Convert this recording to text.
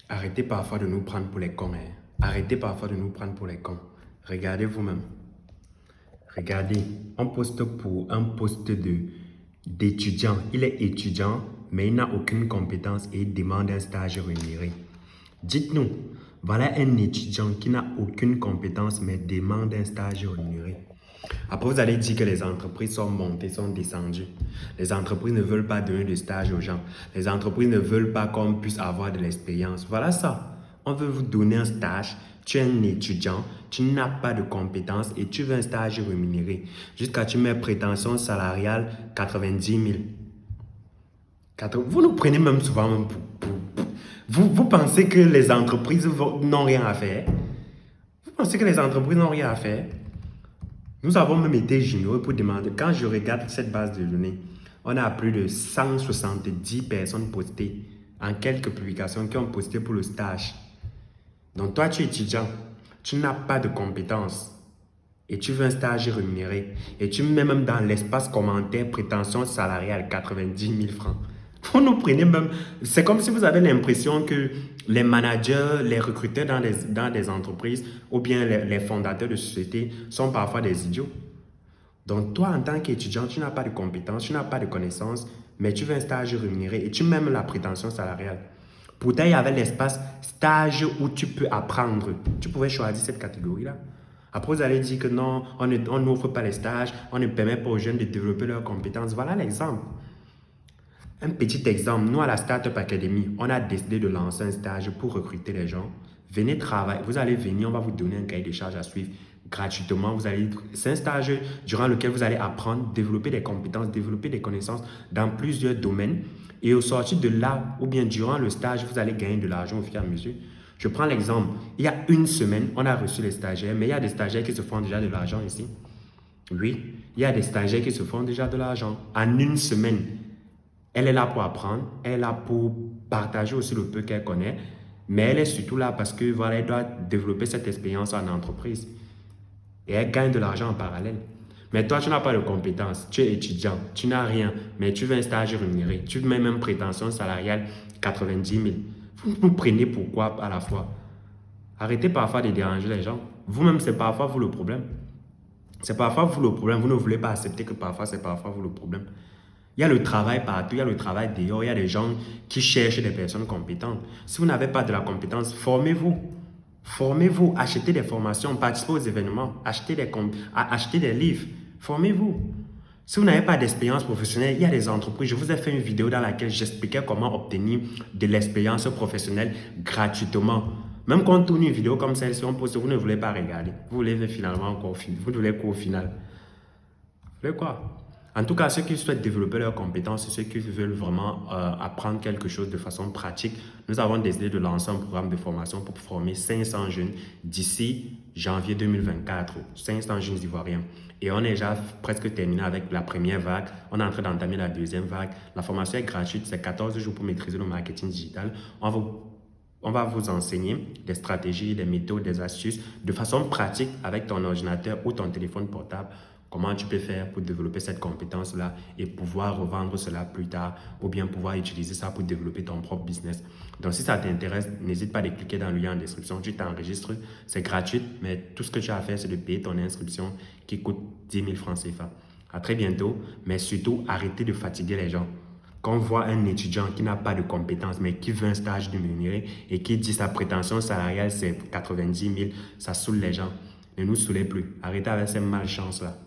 Arrêtez parfois de nous prendre pour les cons. Hein. Arrêtez parfois de nous prendre pour les cons. Regardez vous-même. Regardez, on poste pour un poste d'étudiant. Il est étudiant, mais il n'a aucune compétence et il demande un stage rémunéré. Dites-nous, voilà un étudiant qui n'a aucune compétence, mais demande un stage rémunéré. Après, vous allez dire que les entreprises sont montées, sont descendues. Les entreprises ne veulent pas donner de stage aux gens. Les entreprises ne veulent pas qu'on puisse avoir de l'expérience. Voilà ça. On veut vous donner un stage. Tu es un étudiant, tu n'as pas de compétences et tu veux un stage rémunéré. Jusqu'à tu mets prétention salariale 90 000. Vous nous prenez même souvent même vous pensez que les entreprises n'ont rien à faire? Vous pensez que les entreprises n'ont rien à faire? Nous avons même été généreux pour demander. Quand je regarde cette base de données, on a plus de 170 personnes postées en quelques publications qui ont posté pour le stage. Donc toi, tu es étudiant, tu n'as pas de compétences et tu veux un stage rémunéré et tu mets même dans l'espace commentaire prétention salariale 90 000 francs. Vous nous prenez même... C'est comme si vous avez l'impression que les managers, les recruteurs dans des entreprises ou bien les fondateurs de sociétés sont parfois des idiots. Donc toi, en tant qu'étudiant, tu n'as pas de compétences, tu n'as pas de connaissances, mais tu veux un stage rémunéré et tu mets même la prétention salariale. Pourtant, il y avait l'espace stage où tu peux apprendre. Tu pouvais choisir cette catégorie-là. Après, vous allez dire que non, on n'offre pas les stages, on ne permet pas aux jeunes de développer leurs compétences. Voilà l'exemple. Un petit exemple, nous à la Startup Academy, on a décidé de lancer un stage pour recruter les gens. Venez travailler, vous allez venir, on va vous donner un cahier de charges à suivre gratuitement. C'est un stage durant lequel vous allez apprendre, développer des compétences, développer des connaissances dans plusieurs domaines. Et au sortir de là, ou bien durant le stage, vous allez gagner de l'argent au fur et à mesure. Je prends l'exemple, il y a une semaine, on a reçu les stagiaires, mais il y a des stagiaires qui se font déjà de l'argent ici. Oui, il y a des stagiaires qui se font déjà de l'argent. En une semaine, elle est là pour apprendre, elle est là pour partager aussi le peu qu'elle connaît, mais elle est surtout là parce que voilà, elle doit développer cette expérience en entreprise. Et elle gagne de l'argent en parallèle. Mais toi, tu n'as pas de compétences, tu es étudiant, tu n'as rien, mais tu veux un stage rémunéré, tu mets même prétention salariale 90 000. Vous nous prenez pourquoi à la fois? Arrêtez parfois de déranger les gens. Vous-même, c'est parfois vous le problème. C'est parfois vous le problème. Vous ne voulez pas accepter que parfois, c'est parfois vous le problème. Il y a le travail partout, il y a le travail dehors, il y a des gens qui cherchent des personnes compétentes. Si vous n'avez pas de la compétence, formez-vous. Formez-vous, achetez des formations, participez aux événements, achetez des livres, formez-vous. Si vous n'avez pas d'expérience professionnelle, il y a des entreprises. Je vous ai fait une vidéo dans laquelle j'expliquais comment obtenir de l'expérience professionnelle gratuitement. Même quand on tourne une vidéo comme celle-ci, on pose, vous ne voulez pas regarder. Vous voulez finalement encore, vous voulez qu'au final. Vous voulez quoi? En tout cas, ceux qui souhaitent développer leurs compétences, ceux qui veulent vraiment apprendre quelque chose de façon pratique, nous avons décidé de lancer un programme de formation pour former 500 jeunes d'ici janvier 2024. 500 jeunes ivoiriens. Et on est déjà presque terminé avec la première vague. On est en train d'entamer la deuxième vague. La formation est gratuite, c'est 14 jours pour maîtriser le marketing digital. On va vous enseigner des stratégies, des méthodes, des astuces de façon pratique avec ton ordinateur ou ton téléphone portable. Comment tu peux faire pour développer cette compétence-là et pouvoir revendre cela plus tard ou bien pouvoir utiliser ça pour développer ton propre business. Donc, si ça t'intéresse, n'hésite pas à cliquer dans le lien en description. Tu t'enregistres, c'est gratuit, mais tout ce que tu as à faire, c'est de payer ton inscription qui coûte 10 000 francs CFA. À très bientôt, mais surtout, arrêtez de fatiguer les gens. Quand on voit un étudiant qui n'a pas de compétences, mais qui veut un stage rémunéré et qui dit sa prétention salariale, c'est 90 000, ça saoule les gens. Ne nous saoulez plus. Arrêtez avec ces malchances-là.